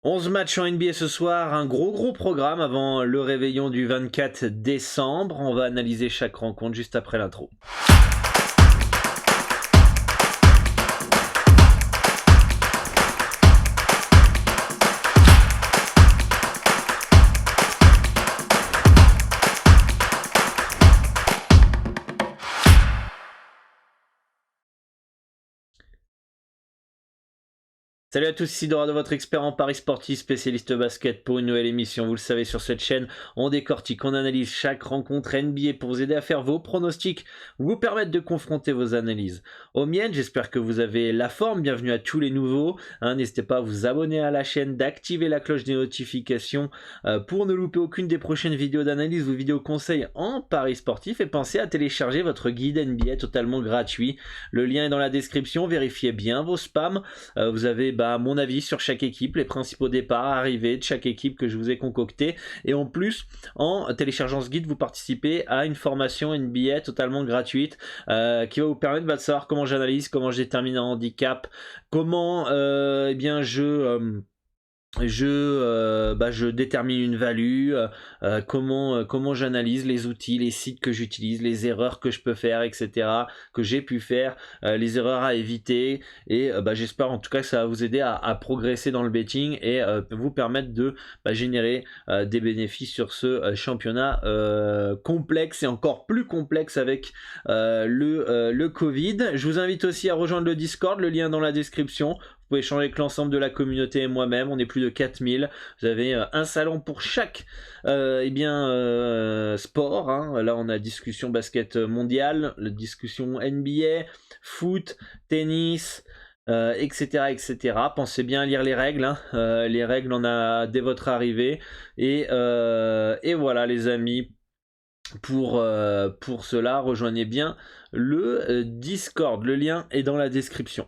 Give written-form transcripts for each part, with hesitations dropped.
11 matchs en NBA ce soir, un gros programme avant le réveillon du 24 décembre. On va analyser chaque rencontre juste après l'intro. Salut à tous, ici Dora de votre expert en paris sportif, spécialiste basket pour une nouvelle émission. Vous le savez, sur cette chaîne, on décortique, on analyse chaque rencontre NBA pour vous aider à faire vos pronostics, vous permettre de confronter vos analyses aux miennes. J'espère que vous avez la forme. Bienvenue à tous les nouveaux. N'hésitez pas à vous abonner à la chaîne, d'activer la cloche des notifications pour ne louper aucune des prochaines vidéos d'analyse ou vidéos conseils en paris sportif. Et pensez à télécharger votre guide NBA totalement gratuit. Le lien est dans la description. Vérifiez bien vos spams. Vous avez mon avis sur chaque équipe, les principaux départs, arrivées de chaque équipe que je vous ai concocté. Et en plus, en téléchargeant ce guide, vous participez à une formation NBA totalement gratuite qui va vous permettre de savoir comment j'analyse, comment je détermine un handicap, comment je détermine une value, comment j'analyse les outils, les sites que j'utilise, les erreurs que je peux faire, etc., que j'ai pu faire, les erreurs à éviter. Et j'espère en tout cas que ça va vous aider à progresser dans le betting et vous permettre de générer des bénéfices sur ce championnat complexe et encore plus complexe avec le Covid. Je vous invite aussi à rejoindre le Discord, le lien dans la description. Vous pouvez échanger avec l'ensemble de la communauté et moi-même. On est plus de 4000. Vous avez un salon pour chaque sport. Là, on a discussion basket mondial, la discussion NBA, foot, tennis, etc., etc. Pensez bien à lire les règles. Les règles, on a dès votre arrivée. Et voilà, les amis. Pour cela, rejoignez bien le Discord. Le lien est dans la description.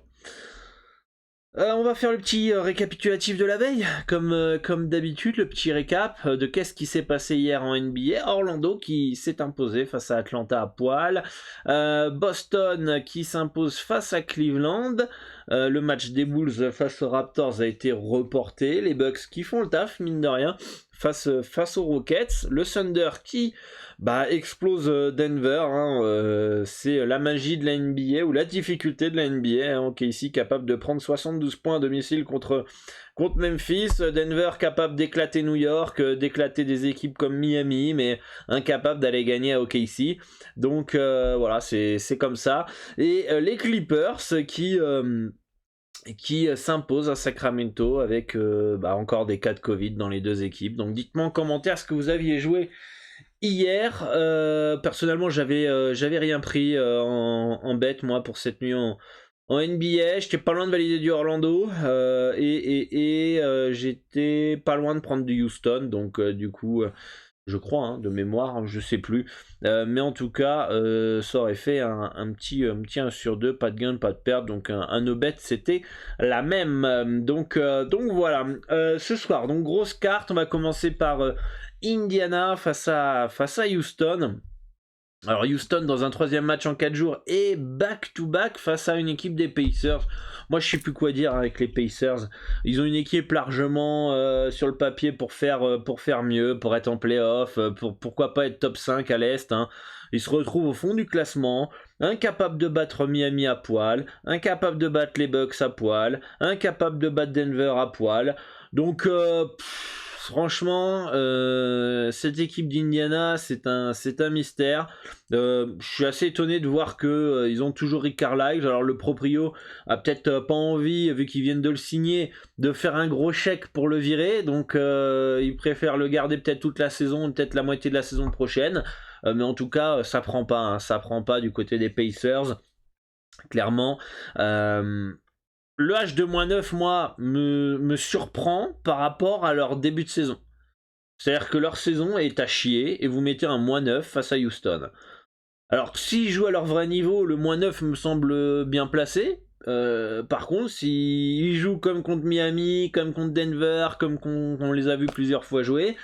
On va faire le petit récapitulatif de la veille, comme d'habitude, le petit récap de qu'est-ce qui s'est passé hier en NBA. Orlando qui s'est imposé face à Atlanta à poil, Boston qui s'impose face à Cleveland, le match des Bulls face aux Raptors a été reporté, les Bucks qui font le taf, mine de rien, face aux Rockets, le Thunder qui explose Denver, c'est la magie de la NBA ou la difficulté de la NBA, qui est ici capable de prendre 72 points à domicile contre Memphis, Denver capable d'éclater New York, d'éclater des équipes comme Miami, mais incapable d'aller gagner à OKC. Donc voilà, c'est comme ça. Et les Clippers qui s'impose à Sacramento avec encore des cas de Covid dans les deux équipes. Donc dites-moi en commentaire ce que vous aviez joué hier. Personnellement, j'avais rien pris en bet moi pour cette nuit en NBA. J'étais pas loin de valider du Orlando et j'étais pas loin de prendre du Houston. Donc du coup, je crois, de mémoire, je sais plus. Mais en tout cas, ça aurait fait un petit 1 sur 2, pas de gain, pas de perte. Donc un no bet, c'était la même. Donc voilà. Ce soir, donc grosse carte. On va commencer par Indiana face à Houston. Alors Houston dans un troisième match en 4 jours et back-to-back face à une équipe des Pacers. Moi je sais plus quoi dire avec les Pacers. Ils ont une équipe largement sur le papier pour faire mieux, pour être en playoff, pourquoi pas être top 5 à l'Est. Ils se retrouvent au fond du classement, incapables de battre Miami à poil, incapables de battre les Bucks à poil, incapables de battre Denver à poil. Donc franchement, cette équipe d'Indiana, c'est un mystère. Je suis assez étonné de voir que ils ont toujours Rick Carlisle. Alors le proprio a peut-être pas envie, vu qu'ils viennent de le signer, de faire un gros chèque pour le virer. Donc ils préfèrent le garder peut-être toute la saison, peut-être la moitié de la saison prochaine. Mais en tout cas, ça prend pas. Ça prend pas du côté des Pacers, clairement. Le H de -9, moi, me surprend par rapport à leur début de saison. C'est-à-dire que leur saison est à chier et vous mettez un -9 face à Houston. Alors, s'ils jouent à leur vrai niveau, le -9 me semble bien placé. Par contre, s'ils jouent comme contre Miami, comme contre Denver, comme on les a vus plusieurs fois jouer,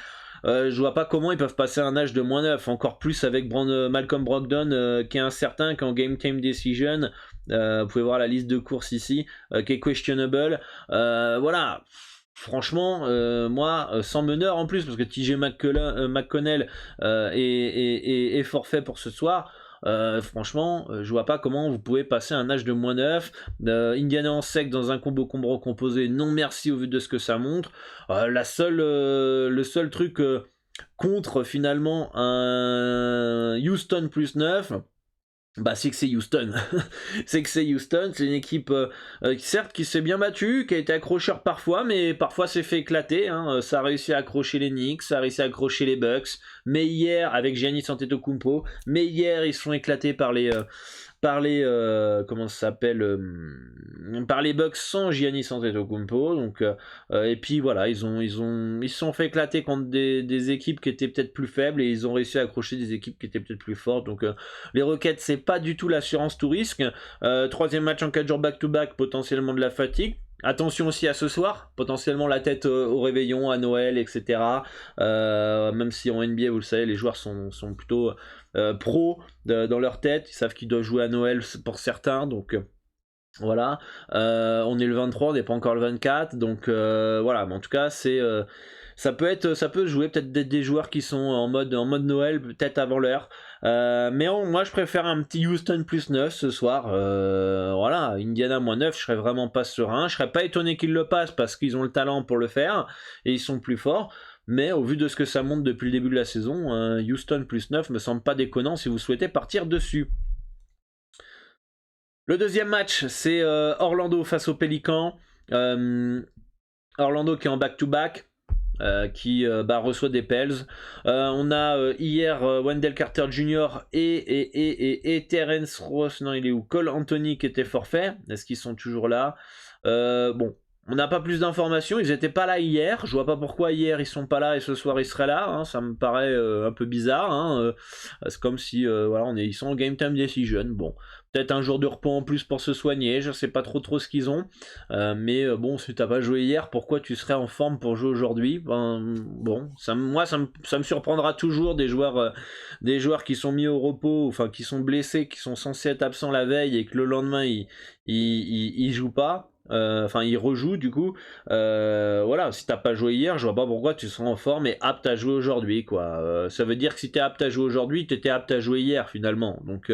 je vois pas comment ils peuvent passer un âge de -9, encore plus avec Malcolm Brogdon qui est incertain, qui est en game time decision. Vous pouvez voir la liste de courses ici, qui est questionable. Voilà, franchement, moi, sans meneur en plus, parce que TJ McConnell est forfait pour ce soir. Franchement, je vois pas comment vous pouvez passer un âge de -9. Indiana en sec dans un combo composé, non merci au vu de ce que ça montre. Le seul truc contre finalement un Houston +9, bah c'est que c'est Houston. C'est que c'est Houston, c'est une équipe certes qui s'est bien battue, qui a été accrocheur parfois, mais parfois s'est fait éclater, hein. Ça a réussi à accrocher les Knicks, ça a réussi à accrocher les Bucks, mais hier, avec Giannis Antetokounmpo, mais hier ils se font éclater par les comment ça s'appelle par les Bucks sans Giannis Antetokounmpo. Donc et puis voilà, ils se sont fait éclater contre des équipes qui étaient peut-être plus faibles, et ils ont réussi à accrocher des équipes qui étaient peut-être plus fortes. Donc les Rockets, c'est pas du tout l'assurance tout risque. Troisième match en 4 jours back-to-back, potentiellement de la fatigue. Attention aussi à ce soir, potentiellement la tête au réveillon, à Noël, etc. Même si en NBA, vous le savez, les joueurs sont plutôt pros dans leur tête. Ils savent qu'ils doivent jouer à Noël pour certains, donc voilà. On est le 23, on n'est pas encore le 24, donc voilà. Mais en tout cas, ça peut jouer peut-être des joueurs qui sont en mode Noël, peut-être avant l'heure. Mais moi je préfère un petit Houston +9 ce soir. Voilà, Indiana -9, je serais vraiment pas serein. Je serais pas étonné qu'ils le passent parce qu'ils ont le talent pour le faire et ils sont plus forts. Mais au vu de ce que ça monte depuis le début de la saison, Houston +9 me semble pas déconnant si vous souhaitez partir dessus. Le deuxième match, c'est Orlando face aux Pélicans. Orlando qui est en back-to-back. Qui reçoit des Pels. On a hier Wendell Carter Jr. et Terence Ross, non il est où, Cole Anthony qui était forfait. Est-ce qu'ils sont toujours là? Bon, on n'a pas plus d'informations, ils n'étaient pas là hier, je vois pas pourquoi hier ils sont pas là et ce soir ils seraient là, hein. Ça me paraît un peu bizarre, hein. C'est comme si voilà, ils sont en game time decision. Bon, peut-être un jour de repos en plus pour se soigner, je sais pas trop ce qu'ils ont, mais bon, si t'as pas joué hier, pourquoi tu serais en forme pour jouer aujourd'hui? Bon, ça me surprendra toujours des joueurs qui sont mis au repos, enfin qui sont blessés, qui sont censés être absents la veille et que le lendemain ils jouent pas. Enfin, il rejoue du coup. Voilà, si t'as pas joué hier, je vois pas pourquoi tu seras en forme et apte à jouer aujourd'hui, quoi. Ça veut dire que si t'es apte à jouer aujourd'hui, t'étais apte à jouer hier finalement. Donc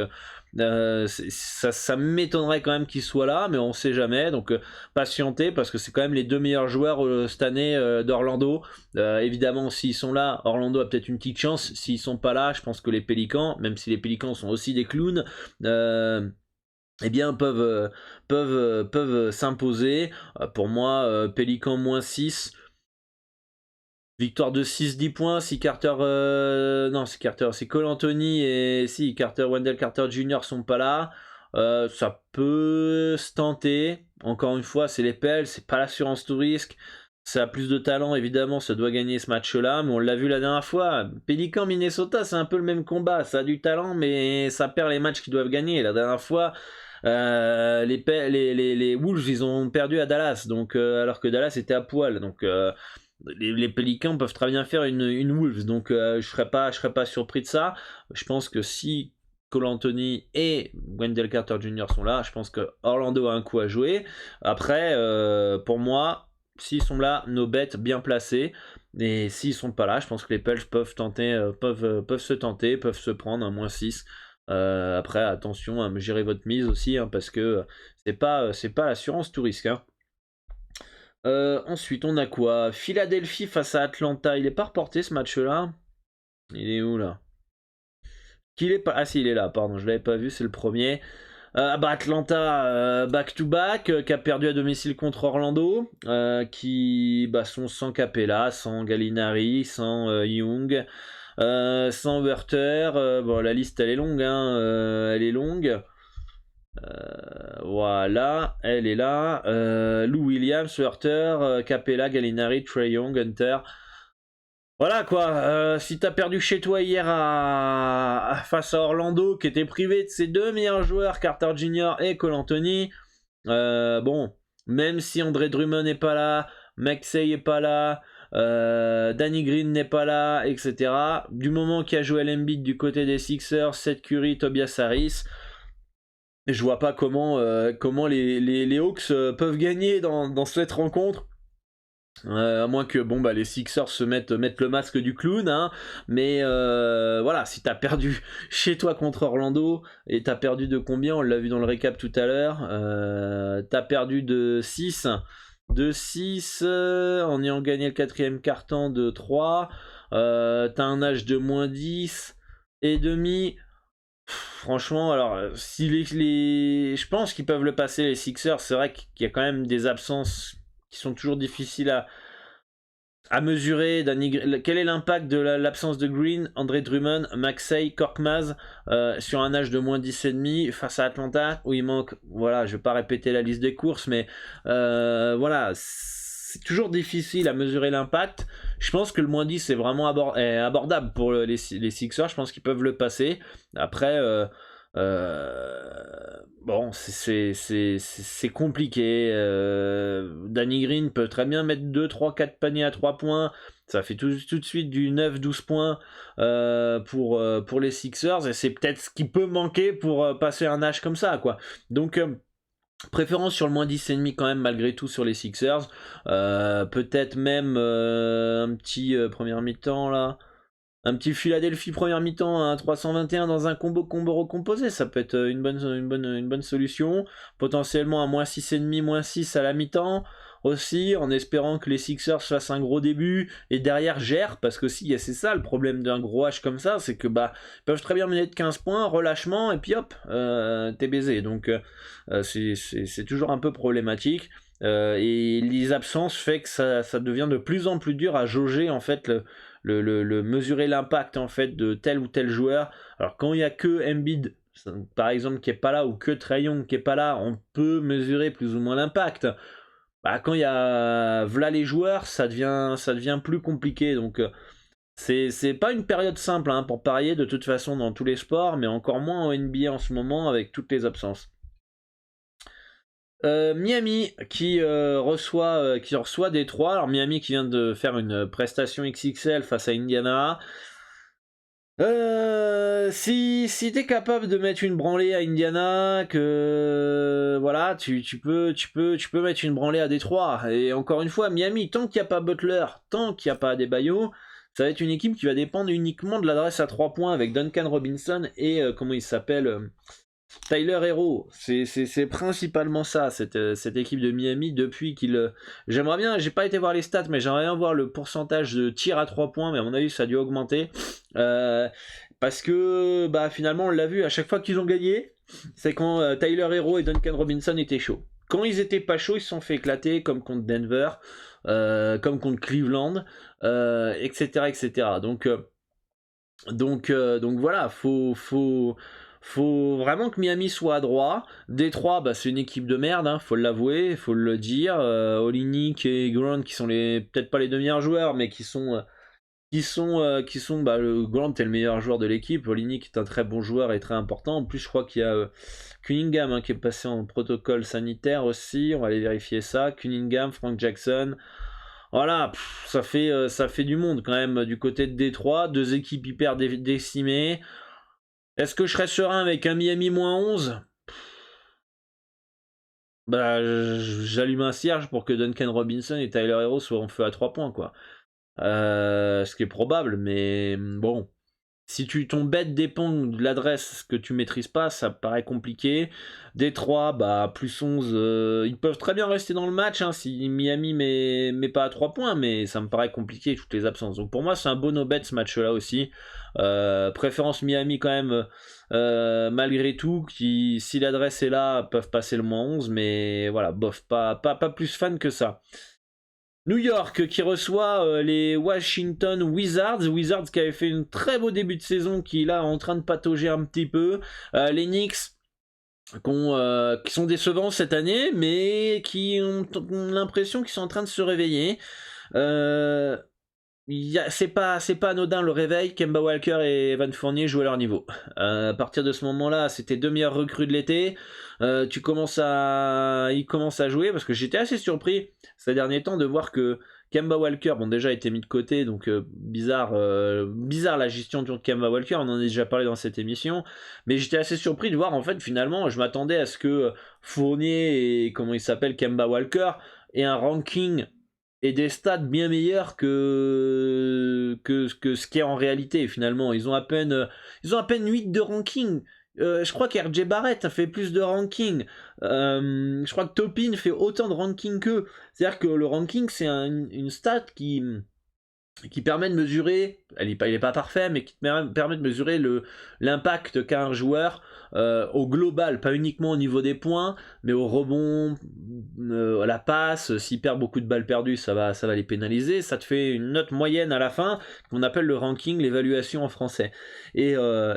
ça m'étonnerait quand même qu'il soit là, mais on sait jamais. Donc patienter, parce que c'est quand même les deux meilleurs joueurs cette année d'Orlando. Évidemment, s'ils sont là, Orlando a peut-être une petite chance. S'ils sont pas là, je pense que les Pélicans, même si les Pélicans sont aussi des clowns, eh bien peuvent s'imposer. Pour moi, Pélican -6, victoire de 6-10 points. Si Carter c'est Cole Anthony et si Wendell Carter Jr. sont pas là, ça peut se tenter. Encore une fois, c'est les Pels, c'est pas l'assurance tout risque. Ça a plus de talent, évidemment, ça doit gagner ce match-là, mais on l'a vu la dernière fois. Pélican Minnesota, c'est un peu le même combat. Ça a du talent, mais ça perd les matchs qu'ils doivent gagner. La dernière fois, les Wolves, ils ont perdu à Dallas, donc alors que Dallas était à poil. Donc les Pélicans peuvent très bien faire une Wolves, donc je serais pas surpris de ça. Je pense que si Cole Anthony et Wendell Carter Jr. sont là, je pense que Orlando a un coup à jouer. Après, pour moi, s'ils sont là, nos bêtes bien placées. Et s'ils sont pas là, je pense que les Pels peuvent se prendre un -6. Après, attention à me gérer votre mise aussi, hein, parce que c'est pas l'assurance tout risque, hein. Ensuite, on a quoi? Philadelphie face à Atlanta. Il est pas reporté ce match-là. Il est où là? Ah si, il est là, pardon, je l'avais pas vu, c'est le premier. Atlanta back-to-back, qui a perdu à domicile contre Orlando, qui sont sans Capella, sans Gallinari, sans Young, sans Werther. Bon, la liste elle est longue, hein, elle est longue. Voilà, elle est là. Lou Williams, Werther, Capella, Gallinari, Trae Young, Hunter. Voilà quoi, si t'as perdu chez toi hier face à Orlando, qui était privé de ses deux meilleurs joueurs, Carter Jr. et Cole Anthony, bon, même si André Drummond n'est pas là, Maxey n'est pas là, Danny Green n'est pas là, etc. Du moment qu'il y a Joel Embiid du côté des Sixers, Seth Curry, Tobias Harris, je vois pas comment les Hawks peuvent gagner dans cette rencontre. À moins que les Sixers se mettent le masque du clown, hein. Mais voilà, si t'as perdu chez toi contre Orlando, et t'as perdu de combien? On l'a vu dans le récap tout à l'heure. T'as perdu de 6, en ayant gagné le quatrième quart-temps de 3. T'as un âge de -10 et demi. Franchement, alors, si je pense qu'ils peuvent le passer, les Sixers. C'est vrai qu'il y a quand même des absences qui sont toujours difficiles à mesurer. Quel est l'impact de l'absence de Green, André Drummond, Maxey, Korkmaz sur un âge de -10 et demi face à Atlanta où il manque, voilà, je vais pas répéter la liste des courses, mais voilà, c'est toujours difficile à mesurer l'impact. Je pense que le -10 est vraiment abordable pour les Sixers. Je pense qu'ils peuvent le passer. Après, bon, c'est compliqué. Danny Green peut très bien mettre 2, 3, 4 paniers à 3 points. Ça fait tout de suite du 9-12 points pour les Sixers. Et c'est peut-être ce qui peut manquer pour passer un âge comme ça, quoi. Donc, préférence sur le -10,5 quand même, malgré tout, sur les Sixers. Peut-être même un petit première mi-temps là. Un petit Philadelphie première mi-temps à 321 dans un combo recomposé, ça peut être une bonne solution. Potentiellement à -6,5, -6 à la mi-temps aussi, en espérant que les Sixers fassent un gros début et derrière gèrent, parce que si, c'est ça le problème d'un gros H comme ça, c'est que ils peuvent très bien mener de 15 points, relâchement, et puis hop, t'es baisé. Donc c'est toujours un peu problématique. Et les absences fait que ça devient de plus en plus dur à jauger en fait le mesurer l'impact en fait de tel ou tel joueur. Alors quand il y a que Embiid par exemple qui est pas là, ou que Trae Young qui est pas là, on peut mesurer plus ou moins l'impact. Quand il y a voilà les joueurs, ça devient plus compliqué. Donc c'est pas une période simple pour parier de toute façon dans tous les sports, mais encore moins en NBA en ce moment avec toutes les absences. Miami qui reçoit Détroit. Alors Miami qui vient de faire une prestation XXL face à Indiana. Si t'es capable de mettre une branlée à Indiana, que voilà, tu peux mettre une branlée à Détroit. Et encore une fois, Miami, tant qu'il n'y a pas Butler, tant qu'il n'y a pas Adebayo, ça va être une équipe qui va dépendre uniquement de l'adresse à 3 points avec Duncan Robinson et comment il s'appelle, Tyler Hero. C'est principalement ça, cette équipe de Miami depuis qu'il... J'aimerais bien, j'ai pas été voir les stats, mais j'aimerais bien voir le pourcentage de tirs à 3 points, mais à mon avis ça a dû augmenter. Parce que finalement on l'a vu, à chaque fois qu'ils ont gagné, c'est quand Tyler Hero et Duncan Robinson étaient chauds. Quand ils étaient pas chauds, ils se sont fait éclater, comme contre Denver, comme contre Cleveland, etc. etc. Donc voilà, faut vraiment que Miami soit à droit. Détroit, c'est une équipe de merde, faut l'avouer, faut le dire. Olynyk et Grant qui sont peut-être pas les deux meilleurs joueurs, mais qui sont le Grant est le meilleur joueur de l'équipe. Olynyk est un très bon joueur et très important. En plus, je crois qu'il y a Cunningham qui est passé en protocole sanitaire aussi. On va aller vérifier ça. Cunningham, Frank Jackson. Voilà, ça fait du monde quand même du côté de Détroit. Deux équipes hyper décimées. Est-ce que je serais serein avec un Miami -11 ? J'allume un cierge pour que Duncan Robinson et Tyler Hero soient en feu à 3 points, quoi. Ce qui est probable, mais bon. Si ton bet dépend de l'adresse que tu maîtrises pas, ça paraît compliqué. Détroit, +11, ils peuvent très bien rester dans le match si Miami met pas à 3 points, mais ça me paraît compliqué toutes les absences. Donc pour moi, c'est un bon no bet ce match-là aussi. Préférence Miami quand même, malgré tout, qui, si l'adresse est là, peuvent passer le -11, mais voilà, bof, pas plus fan que ça. New York qui reçoit les Washington Wizards. Wizards qui avait fait un très beau début de saison, qui est là en train de patauger un petit peu. Les Knicks qui sont décevants cette année, mais qui ont l'impression qu'ils sont en train de se réveiller. C'est pas anodin le réveil. Kemba Walker et Evan Fournier jouent à leur niveau. À partir de ce moment-là, c'était deux meilleurs recrues de l'été. Ils commencent à jouer, parce que j'étais assez surpris ces derniers temps de voir que Kemba Walker, déjà été mis de côté, donc bizarre la gestion de Kemba Walker, on en a déjà parlé dans cette émission, mais j'étais assez surpris de voir en fait finalement, je m'attendais à ce que Fournier et Kemba Walker aient un ranking et des stats bien meilleurs que ce qui est en réalité finalement. Ils ont à peine 8 de ranking. Je crois qu'RJ Barrett a fait plus de ranking. Je crois que Topin fait autant de ranking qu'eux. C'est-à-dire que le ranking, c'est une stat qui permet de mesurer, il est pas parfait, mais qui permet de mesurer l'impact qu'a un joueur au global, pas uniquement au niveau des points, mais au rebond, à la passe. S'il perd beaucoup de balles perdues, ça va les pénaliser. Ça te fait une note moyenne à la fin, qu'on appelle le ranking, l'évaluation en français. Et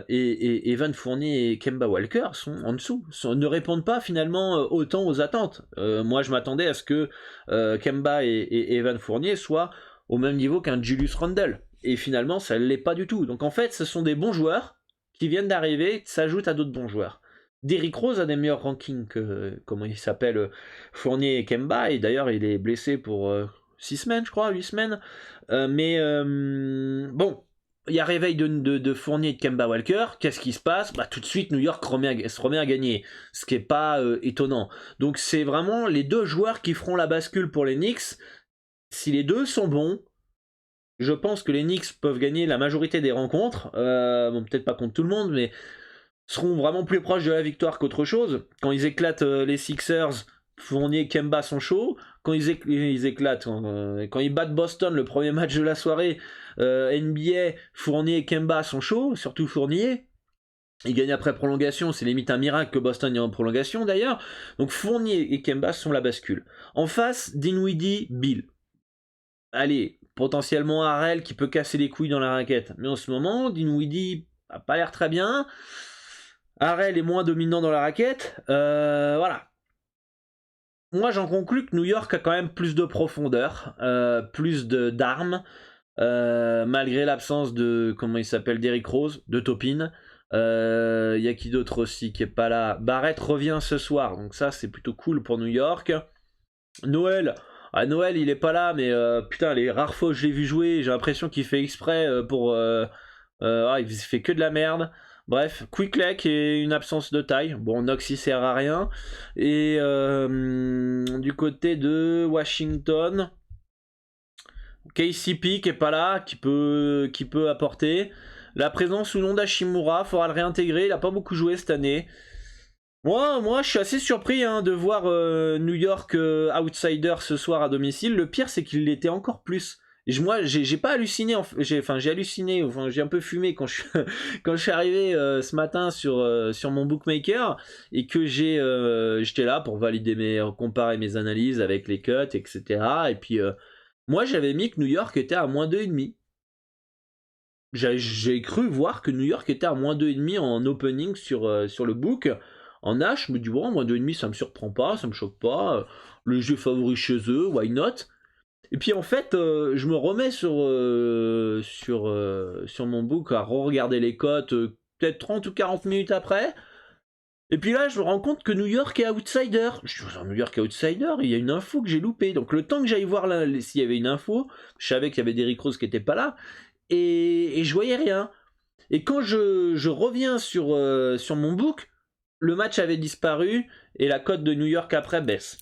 Evan Fournier et Kemba Walker sont en dessous, ne répondent pas finalement autant aux attentes. Moi, je m'attendais à ce que Kemba et Evan Fournier soient au même niveau qu'un Julius Randle. Et finalement, ça ne l'est pas du tout. Donc en fait, ce sont des bons joueurs qui viennent d'arriver, qui s'ajoutent à d'autres bons joueurs. Derrick Rose a des meilleurs rankings que, comment il s'appelle, Fournier et Kemba, et d'ailleurs il est blessé pour 6 semaines, je crois, 8 semaines. Bon, il y a réveil de Fournier et de Kemba Walker. Qu'est-ce qui se passe? Tout de suite, New York se remet à gagner, ce qui n'est pas étonnant. Donc c'est vraiment les deux joueurs qui feront la bascule pour les Knicks. Si les deux sont bons, je pense que les Knicks peuvent gagner la majorité des rencontres. Bon, peut-être pas contre tout le monde, mais seront vraiment plus proches de la victoire qu'autre chose. Quand ils éclatent les Sixers, Fournier et Kemba sont chauds. Quand ils éclatent, quand ils battent Boston, le premier match de la soirée, NBA, Fournier et Kemba sont chauds, surtout Fournier. Ils gagnent après prolongation, c'est limite un miracle que Boston ait en prolongation d'ailleurs. Donc Fournier et Kemba sont la bascule. En face, Dinwiddie, Bill. Allez, potentiellement Harrell qui peut casser les couilles dans la raquette. Mais en ce moment, Dinwiddie a pas l'air très bien. Harrell est moins dominant dans la raquette. Voilà. Moi, j'en conclus que New York a quand même plus de profondeur, plus d'armes, malgré l'absence de, comment il s'appelle, Derrick Rose, de Topin. Y a qui d'autre aussi qui est pas là? Barrett revient ce soir, donc ça c'est plutôt cool pour New York. Noël, il est pas là, mais putain, les rares fois où je l'ai vu jouer, j'ai l'impression qu'il fait exprès il fait que de la merde. Bref, Quickley qui est une absence de taille. Bon, Knox il sert à rien. Et du côté de Washington, KCP qui est pas là, qui peut apporter. La présence ou non d'Hachimura, faudra le réintégrer. Il a pas beaucoup joué cette année. Moi, je suis assez surpris de voir New York outsider ce soir à domicile. Le pire, c'est qu'il l'était encore plus. Et moi, j'ai pas halluciné. J'ai halluciné. Enfin, j'ai un peu fumé quand je suis arrivé ce matin sur mon bookmaker et que j'étais là pour comparer mes analyses avec les cuts, etc. Et puis, moi, j'avais mis que New York était à moins 2,5. J'ai cru voir que New York était à moins 2,5 en opening sur le book. En H, je me dis, bon, moins 2,5, ça me surprend pas, ça me choque pas. Le jeu favori chez eux, why not? Et puis en fait, je me remets sur mon book à re-regarder les cotes, peut-être 30 ou 40 minutes après. Et puis là, je me rends compte que New York est outsider. Je dis, New York est outsider, il y a une info que j'ai loupée. Donc le temps que j'aille voir s'il y avait une info, je savais qu'il y avait Derrick Rose qui était pas là. Et je voyais rien. Et quand je reviens sur mon book, le match avait disparu et la cote de New York après baisse.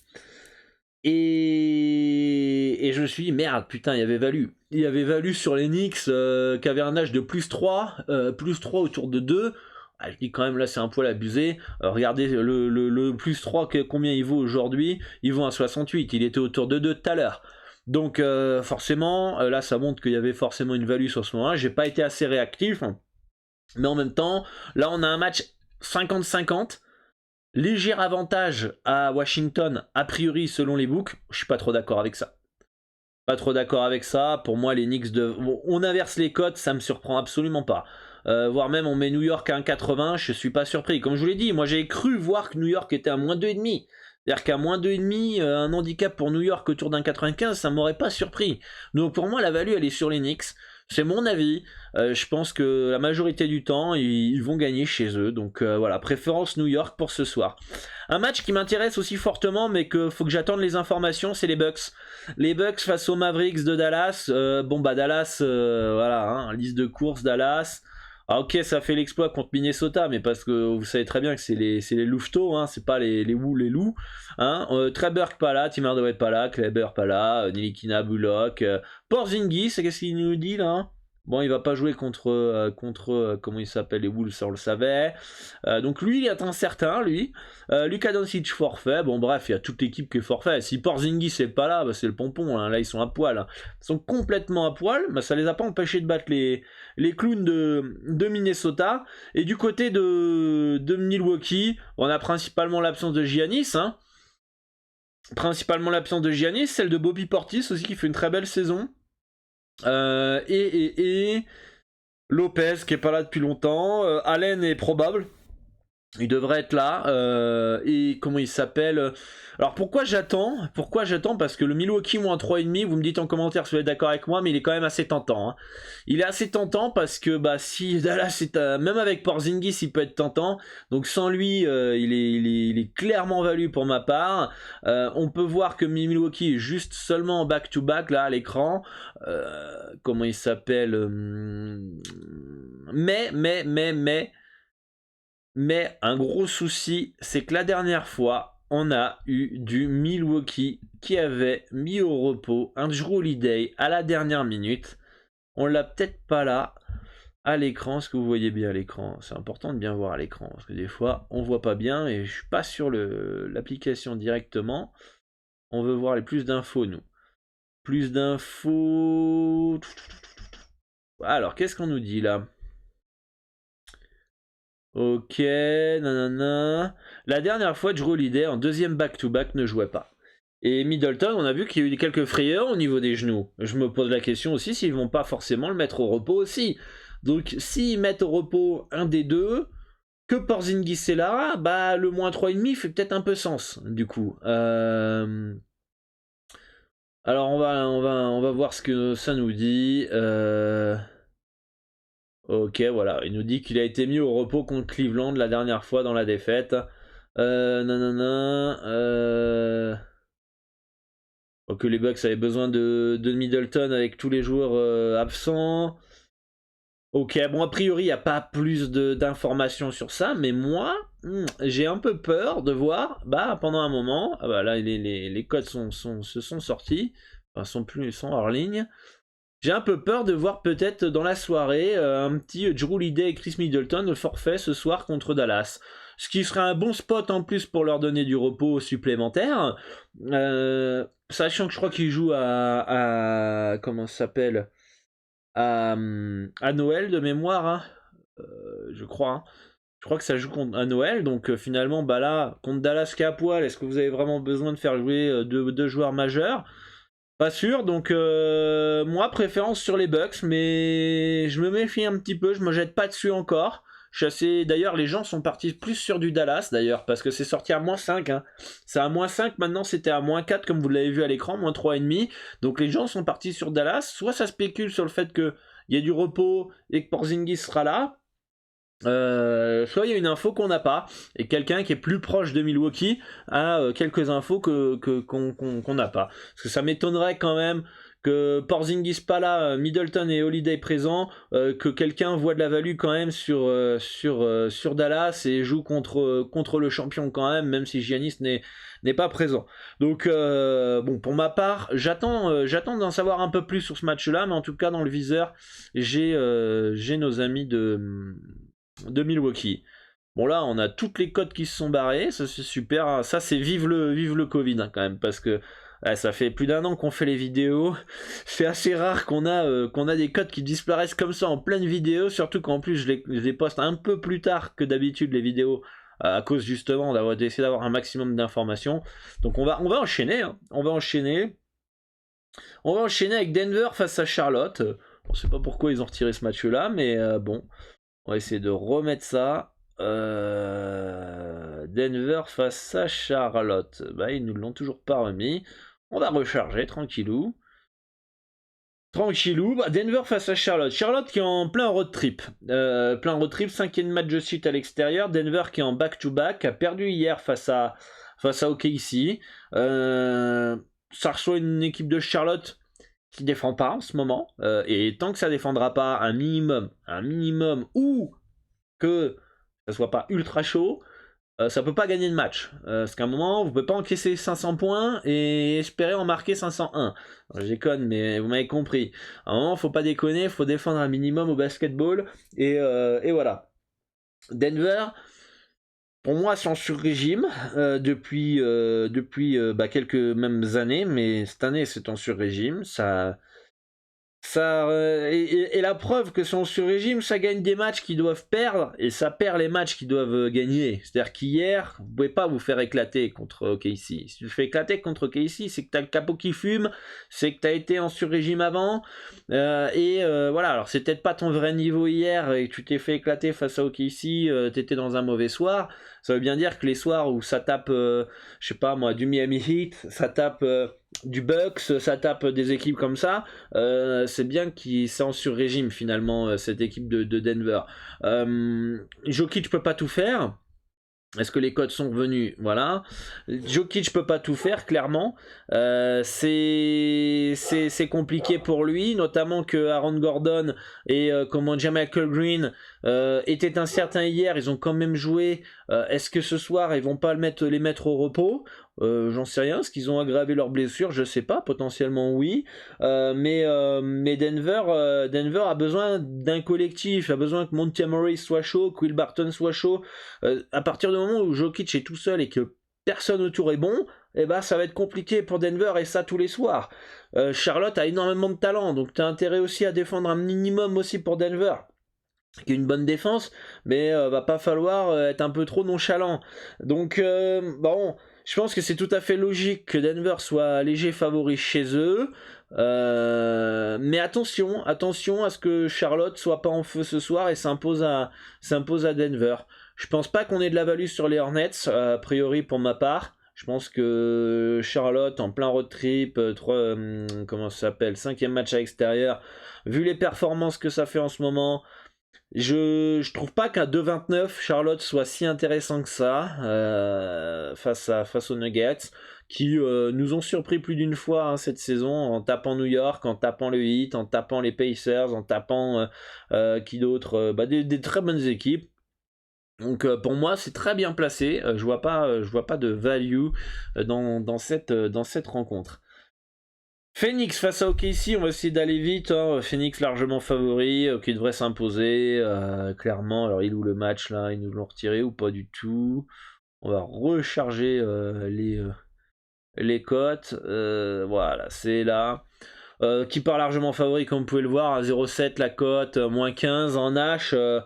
Et je me suis dit, merde, putain, il y avait value. Il y avait value sur les Knicks qui avaient un âge de plus 3 autour de 2. Je dis quand même, là, c'est un poil abusé. Regardez le plus 3, combien il vaut aujourd'hui. Il vaut un 68. Il était autour de 2 tout à l'heure. Donc, forcément, là, ça montre qu'il y avait forcément une value sur ce moment-là. J'ai pas été assez réactif. Mais en même temps, là, on a un match 50-50. Léger avantage à Washington, a priori, selon les books. Je suis pas trop d'accord avec ça. Pour moi, les Knicks on inverse les cotes, ça me surprend absolument pas. Voire même on met New York à 1,80, je suis pas surpris. Comme je vous l'ai dit, moi j'ai cru voir que New York était à moins 2,5. C'est-à-dire qu'à moins 2,5, un handicap pour New York autour d'un 95, ça m'aurait pas surpris. Donc pour moi, la value, elle est sur les Knicks. C'est mon avis. Je pense que la majorité du temps, ils vont gagner chez eux. Donc voilà, préférence New York pour ce soir. Un match qui m'intéresse aussi fortement, mais qu'il faut que j'attende les informations, c'est les Bucks. Les Bucks face aux Mavericks de Dallas. Dallas, voilà, liste de courses, Dallas. Ah, ok, ça fait l'exploit contre Minnesota, mais parce que vous savez très bien que c'est les louveteaux, hein, c'est pas les loups. Hein. Treberg pas là, Tim Hardaway pas là, Kleber pas là, Nilikina, Bullock, Porzingis, qu'est-ce qu'il nous dit là, hein. Bon, il va pas jouer contre comment il s'appelle, les Wolves, ça on le savait. Donc lui, il est incertain, lui. Luka Doncic forfait. Bon, bref, il y a toute l'équipe qui est forfait. Si Porzingis n'est pas là, bah, c'est le pompon. Hein. Là, ils sont à poil. Hein. Ils sont complètement à poil. Bah, ça les a pas empêchés de battre les clowns de Minnesota. Et du côté de Milwaukee, on a principalement l'absence de Giannis. Hein. Principalement l'absence de Giannis, celle de Bobby Portis aussi qui fait une très belle saison. Et Lopez qui est pas là depuis longtemps. Allen est probable. Il devrait être là. Et comment il s'appelle? Alors pourquoi j'attends? Parce que le Milwaukee moins 3,5, vous me dites en commentaire si vous êtes d'accord avec moi, mais il est quand même assez tentant. Hein. Il est assez tentant parce que bah, si Dallas est même avec Porzingis, il peut être tentant. Donc sans lui, il est clairement valu pour ma part. On peut voir que Milwaukee est juste seulement en back-to-back là à l'écran. Comment il s'appelle? Mais un gros souci, c'est que la dernière fois, on a eu du Milwaukee qui avait mis au repos un Jrue Holiday à la dernière minute. On l'a peut-être pas là à l'écran. Est-ce que vous voyez bien à l'écran? C'est important de bien voir à l'écran parce que des fois, on voit pas bien et je suis pas sur l'application directement. On veut voir les plus d'infos, nous. Plus d'infos. Alors, qu'est-ce qu'on nous dit là? Ok, nanana. La dernière fois, Jrue Holiday en deuxième back-to-back ne jouait pas. Et Middleton, on a vu qu'il y a eu quelques frayeurs au niveau des genoux. Je me pose la question aussi s'ils vont pas forcément le mettre au repos aussi. Donc s'ils mettent au repos un des deux, que Porzingis est là, bah le moins 3,5 fait peut-être un peu sens du coup. Alors on va voir ce que ça nous dit. Ok, voilà, il nous dit qu'il a été mis au repos contre Cleveland la dernière fois dans la défaite. Nanana. Que les Bucks avaient besoin de Middleton avec tous les joueurs absents. Ok, bon, a priori, il n'y a pas plus d'informations sur ça, mais moi, j'ai un peu peur de voir, bah, pendant un moment, ah bah, là, les codes se sont sortis, enfin, sont hors ligne. J'ai un peu peur de voir peut-être dans la soirée un petit Jrue Holiday et Chris Middleton forfait ce soir contre Dallas. Ce qui serait un bon spot en plus pour leur donner du repos supplémentaire. Sachant que je crois qu'ils jouent comment ça s'appelle? À Noël de mémoire, hein. Je crois. Hein. Je crois que ça joue à Noël, donc finalement, bah là, contre Dallas qui est à poil, est-ce que vous avez vraiment besoin de faire jouer deux joueurs majeurs? Pas sûr, donc moi préférence sur les Bucks, mais je me méfie un petit peu, je me jette pas dessus encore. Je suis assez... D'ailleurs, les gens sont partis plus sur du Dallas, d'ailleurs, parce que c'est sorti à -5. Hein. C'est à -5, maintenant c'était à -4, comme vous l'avez vu à l'écran, -3,5. Donc les gens sont partis sur Dallas. Soit ça spécule sur le fait qu'il y a du repos et que Porzingis sera là, soit il y a une info qu'on n'a pas et quelqu'un qui est plus proche de Milwaukee a quelques infos qu'on n'a pas, parce que ça m'étonnerait quand même que Porzingis pas là, Middleton et Holiday présents, que quelqu'un voit de la value quand même sur Dallas et joue contre le champion quand même si Giannis n'est pas présent. Donc bon, pour ma part, j'attends d'en savoir un peu plus sur ce match-là, mais en tout cas dans le viseur, j'ai nos amis de Milwaukee. Bon là, on a toutes les cotes qui se sont barrées, ça c'est super. Ça c'est vive le Covid hein, quand même, parce que ça fait plus d'un an qu'on fait les vidéos. C'est assez rare qu'on a des cotes qui disparaissent comme ça en pleine vidéo, surtout qu'en plus je les poste un peu plus tard que d'habitude les vidéos, à cause justement d'essayer d'avoir un maximum d'informations. Donc on va enchaîner, hein. On va enchaîner avec Denver face à Charlotte. On sait pas pourquoi ils ont retiré ce match-là, mais bon. On va essayer de remettre ça. Denver face à Charlotte. Bah, ils nous l'ont toujours pas remis. On va recharger, tranquillou. Bah, Denver face à Charlotte. Charlotte qui est en plein road trip. Plein road trip, 5e match de suite à l'extérieur. Denver qui est en back-to-back. A perdu hier face à OKC. Ça reçoit une équipe de Charlotte qui défend pas en ce moment, et tant que ça défendra pas un minimum, ou que ça soit pas ultra chaud, ça peut pas gagner de match. Parce qu'à un moment, vous pouvez pas encaisser 500 points et espérer en marquer 501. Je déconne, mais vous m'avez compris. À un moment, faut pas déconner, faut défendre un minimum au basketball, et voilà. Denver, pour moi, c'est en sur-régime depuis quelques mêmes années, mais cette année, c'est en sur-régime. Et la preuve que son sur-régime, ça gagne des matchs qu'ils doivent perdre et ça perd les matchs qu'ils doivent gagner. C'est-à-dire qu'hier, vous pouvez pas vous faire éclater contre OKC. Si tu te fais éclater contre OKC, c'est que t'as le capot qui fume, c'est que t'as été en sur-régime avant. Voilà, alors c'est peut-être pas ton vrai niveau hier et que tu t'es fait éclater face à OKC, t'étais dans un mauvais soir. Ça veut bien dire que les soirs où ça tape, je sais pas moi, du Miami Heat, ça tape du Bucks, ça tape des équipes comme ça, c'est bien qu'il c'est en sur-régime finalement cette équipe de Denver. Jokic peut pas tout faire. Est-ce que les codes sont revenus? Voilà. Jokic peut pas tout faire, clairement. C'est compliqué pour lui, notamment que Aaron Gordon et Jamichael Green étaient incertains hier. Ils ont quand même joué. Est-ce que ce soir ils vont pas les mettre au repos? J'en sais rien. Est-ce qu'ils ont aggravé leurs blessures? Je sais pas. Potentiellement oui. Mais Denver a besoin d'un collectif. A besoin que Monty Morris soit chaud, que Will Barton soit chaud. À partir du moment où Jokic est tout seul et que personne autour est bon, ça va être compliqué pour Denver, et ça tous les soirs. Charlotte a énormément de talent, donc tu as intérêt aussi à défendre un minimum aussi pour Denver, qui a une bonne défense, mais va pas falloir être un peu trop nonchalant. Donc je pense que c'est tout à fait logique que Denver soit léger favori chez eux. Mais attention à ce que Charlotte soit pas en feu ce soir et s'impose à Denver. Je pense pas qu'on ait de la value sur les Hornets, a priori pour ma part. Je pense que Charlotte en plein road trip, comment ça s'appelle, 5e match à l'extérieur, vu les performances que ça fait en ce moment, je trouve pas qu'à 2,29 Charlotte soit si intéressant que ça face aux Nuggets, qui nous ont surpris plus d'une fois cette saison, en tapant New York, en tapant le Heat, en tapant les Pacers, en tapant qui d'autre, des très bonnes équipes. Donc pour moi c'est très bien placé. Je vois pas de value dans cette rencontre. Phoenix face à OKC, on va essayer d'aller vite, hein. Phoenix largement favori, qui devrait s'imposer, clairement. Alors il est où le match là? Ils nous l'ont retiré ou pas du tout? On va recharger les cotes. Voilà, c'est là. Qui part largement favori, comme vous pouvez le voir, à 0,7 la cote, moins 15 en H.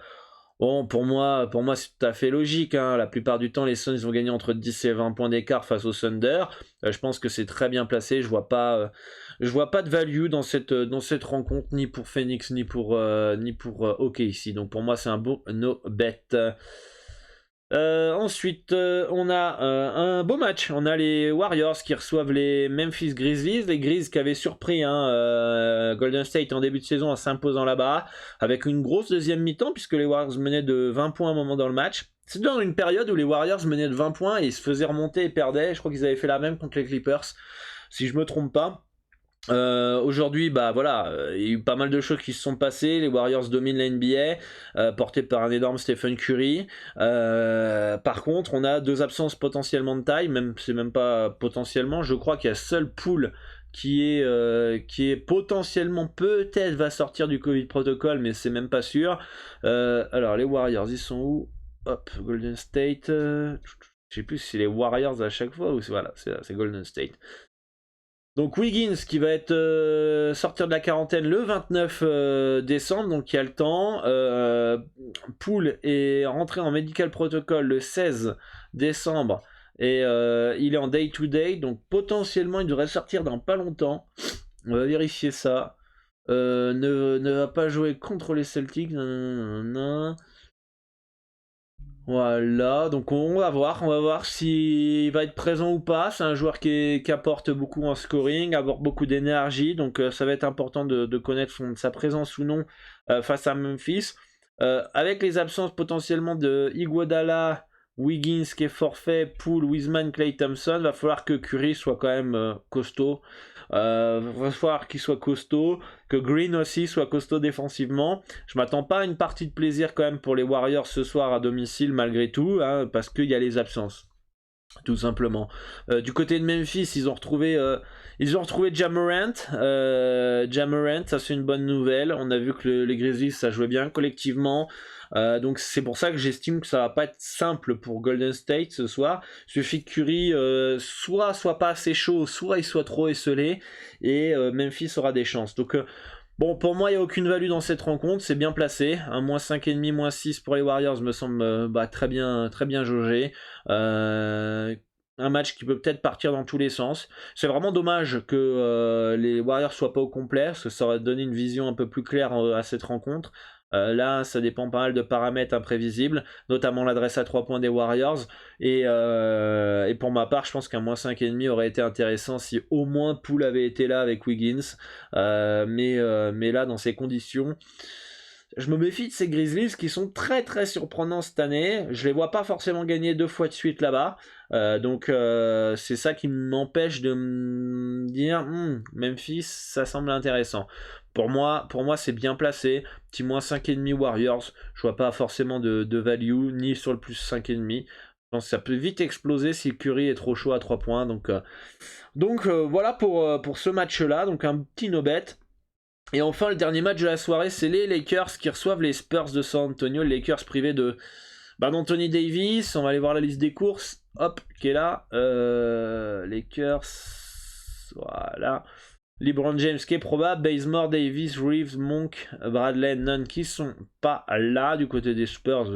Bon, pour moi c'est tout à fait logique, hein. La plupart du temps, les Suns vont gagner entre 10 et 20 points d'écart face au Thunder. Je pense que c'est très bien placé. Je vois pas de value dans cette rencontre, ni pour Phoenix, ni pour OKC. Donc pour moi, c'est un beau no bet. Ensuite, on a un beau match. On a les Warriors qui reçoivent les Memphis Grizzlies. Les Grizzlies qui avaient surpris Golden State en début de saison en s'imposant là-bas, avec une grosse deuxième mi-temps, puisque les Warriors menaient de 20 points à un moment dans le match. C'est dans une période où les Warriors menaient de 20 points et ils se faisaient remonter et perdaient. Je crois qu'ils avaient fait la même contre les Clippers, si je me trompe pas. Aujourd'hui, il y a eu pas mal de choses qui se sont passées. Les Warriors dominent la NBA, portés par un énorme Stephen Curry. Par contre, on a deux absences potentiellement de taille, c'est même pas potentiellement. Je crois qu'il y a seul Poole qui est potentiellement, peut-être va sortir du Covid protocol, mais c'est même pas sûr. Alors les Warriors, ils sont où? Hop, Golden State. Je sais plus si c'est les Warriors à chaque fois ou c'est Golden State. Donc Wiggins qui va être sortir de la quarantaine le 29 décembre, donc il y a le temps. Poole est rentré en medical protocol le 16 décembre et il est en day-to-day, donc potentiellement il devrait sortir dans pas longtemps. On va vérifier ça. Ne va pas jouer contre les Celtics. Non. Voilà, donc on va voir s'il va être présent ou pas. C'est un joueur qui apporte beaucoup en scoring, apporte beaucoup d'énergie, donc ça va être important de connaître sa présence ou non face à Memphis. Avec les absences potentiellement de Iguodala, Wiggins qui est forfait, Poole, Wiseman, Klay Thompson, va falloir que Curry soit quand même costaud. Va falloir qu'il soit costaud, que Green aussi soit costaud défensivement. Je m'attends pas à une partie de plaisir quand même pour les Warriors ce soir à domicile malgré tout, hein, parce qu'il y a les absences. Tout simplement. Du côté de Memphis, ils ont retrouvé Ja Morant. Ja Morant, ça c'est une bonne nouvelle. On a vu que les Grizzlies, ça jouait bien collectivement. Donc c'est pour ça que j'estime que ça va pas être simple pour Golden State ce soir. Il suffit que Curry soit pas assez chaud, soit il soit trop esselé, et Memphis aura des chances. Donc bon, pour moi, il n'y a aucune value dans cette rencontre, c'est bien placé. Un moins 5,5, moins 6 pour les Warriors me semble très bien jaugé. Un match qui peut peut-être partir dans tous les sens. C'est vraiment dommage que les Warriors soient pas au complet, parce que ça aurait donné une vision un peu plus claire à cette rencontre. Là, ça dépend pas mal de paramètres imprévisibles, notamment l'adresse à 3 points des Warriors. Et pour ma part, je pense qu'un moins 5,5 aurait été intéressant si au moins Poole avait été là avec Wiggins. Mais là, dans ces conditions, je me méfie de ces Grizzlies qui sont très très surprenants cette année. Je les vois pas forcément gagner 2 fois de suite là-bas. Donc c'est ça qui m'empêche de me dire Memphis, ça semble intéressant. Pour moi c'est bien placé. Petit moins 5,5 Warriors. Je vois pas forcément de value, ni sur le plus 5,5. Je pense que ça peut vite exploser si Curry est trop chaud à 3 points. Donc voilà pour ce match-là. Donc un petit no-bet. Et enfin, le dernier match de la soirée, c'est les Lakers qui reçoivent les Spurs de San Antonio. Les Lakers privés d'Anthony Davis. On va aller voir la liste des courses. Hop, qui est là. Lakers. Voilà. LeBron James qui est probable. Bazemore, Davis, Reeves, Monk, Bradley, Nunn qui sont pas là. Du côté des Spurs,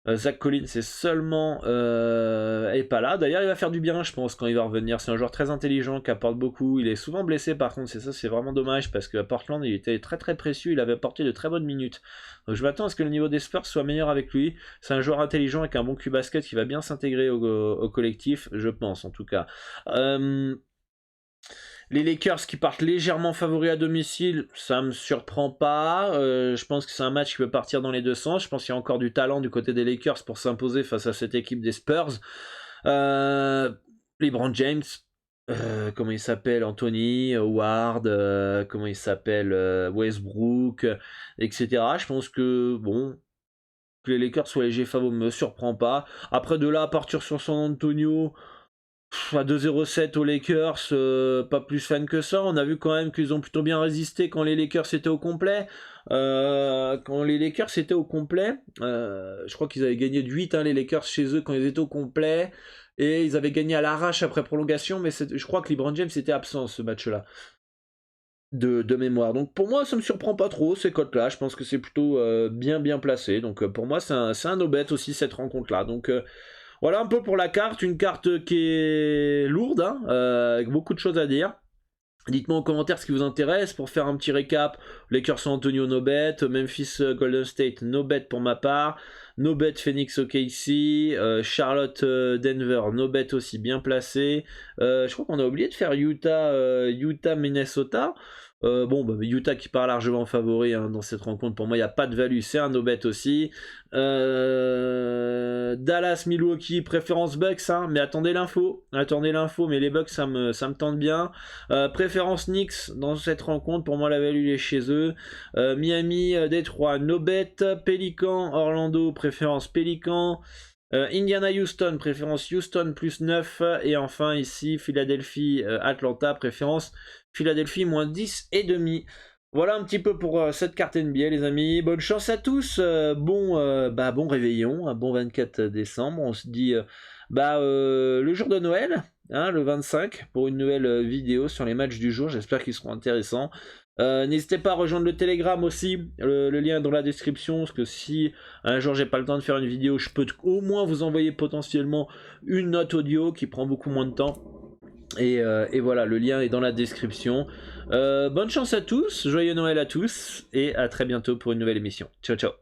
Zach Collins c'est seulement est pas là. D'ailleurs il va faire du bien je pense quand il va revenir. C'est un joueur très intelligent qui apporte beaucoup. Il est souvent blessé par contre, c'est vraiment dommage parce qu'à Portland il était très très précieux. Il avait apporté de très bonnes minutes. Donc je m'attends à ce que le niveau des Spurs soit meilleur avec lui. C'est un joueur intelligent avec un bon cul basket qui va bien s'intégrer au collectif, je pense en tout cas. Les Lakers qui partent légèrement favoris à domicile, ça me surprend pas. Je pense que c'est un match qui peut partir dans les deux sens. Je pense qu'il y a encore du talent du côté des Lakers pour s'imposer face à cette équipe des Spurs. LeBron James, comment il s'appelle, Anthony, Howard, comment il s'appelle, Westbrook, etc. Je pense que que les Lakers soient légers favoris me surprend pas. Après de là à partir sur San Antonio, à 2-0-7 aux Lakers, pas plus fan que ça. On a vu quand même qu'ils ont plutôt bien résisté quand les Lakers étaient au complet. Je crois qu'ils avaient gagné de 8 les Lakers chez eux quand ils étaient au complet. Et ils avaient gagné à l'arrache après prolongation, mais je crois que LeBron James était absent ce match-là. De mémoire. Donc pour moi, ça me surprend pas trop ces cotes-là. Je pense que c'est plutôt bien placé. Donc pour moi, c'est un no-bet aussi cette rencontre-là. Donc voilà un peu pour la carte, une carte qui est lourde, avec beaucoup de choses à dire. Dites-moi en commentaire ce qui vous intéresse pour faire un petit récap. Lakers San Antonio no bet, Memphis Golden State no bet pour ma part, no bet Phoenix OKC, Charlotte Denver no bet aussi bien placé. Je crois qu'on a oublié de faire Utah Minnesota. Utah qui part largement favori dans cette rencontre, pour moi il n'y a pas de value, c'est un no-bet aussi. Dallas Milwaukee, préférence Bucks, mais attendez l'info, mais les Bucks ça me tente bien. Préférence Knicks dans cette rencontre, pour moi la value est chez eux. Miami, Détroit, no-bet. Pélican, Orlando, préférence Pélican. Indiana Houston, préférence Houston plus 9, et enfin ici Philadelphie Atlanta, préférence Philadelphie moins 10,5. Voilà un petit peu pour cette carte NBA les amis, bonne chance à tous, bon réveillon, un bon 24 décembre, on se dit le jour de Noël, le 25, pour une nouvelle vidéo sur les matchs du jour, j'espère qu'ils seront intéressants. N'hésitez pas à rejoindre le Telegram aussi, le lien est dans la description, parce que si un jour j'ai pas le temps de faire une vidéo, je peux au moins vous envoyer potentiellement une note audio qui prend beaucoup moins de temps. Et voilà, le lien est dans la description. Bonne chance à tous, joyeux Noël à tous, et à très bientôt pour une nouvelle émission. Ciao ciao.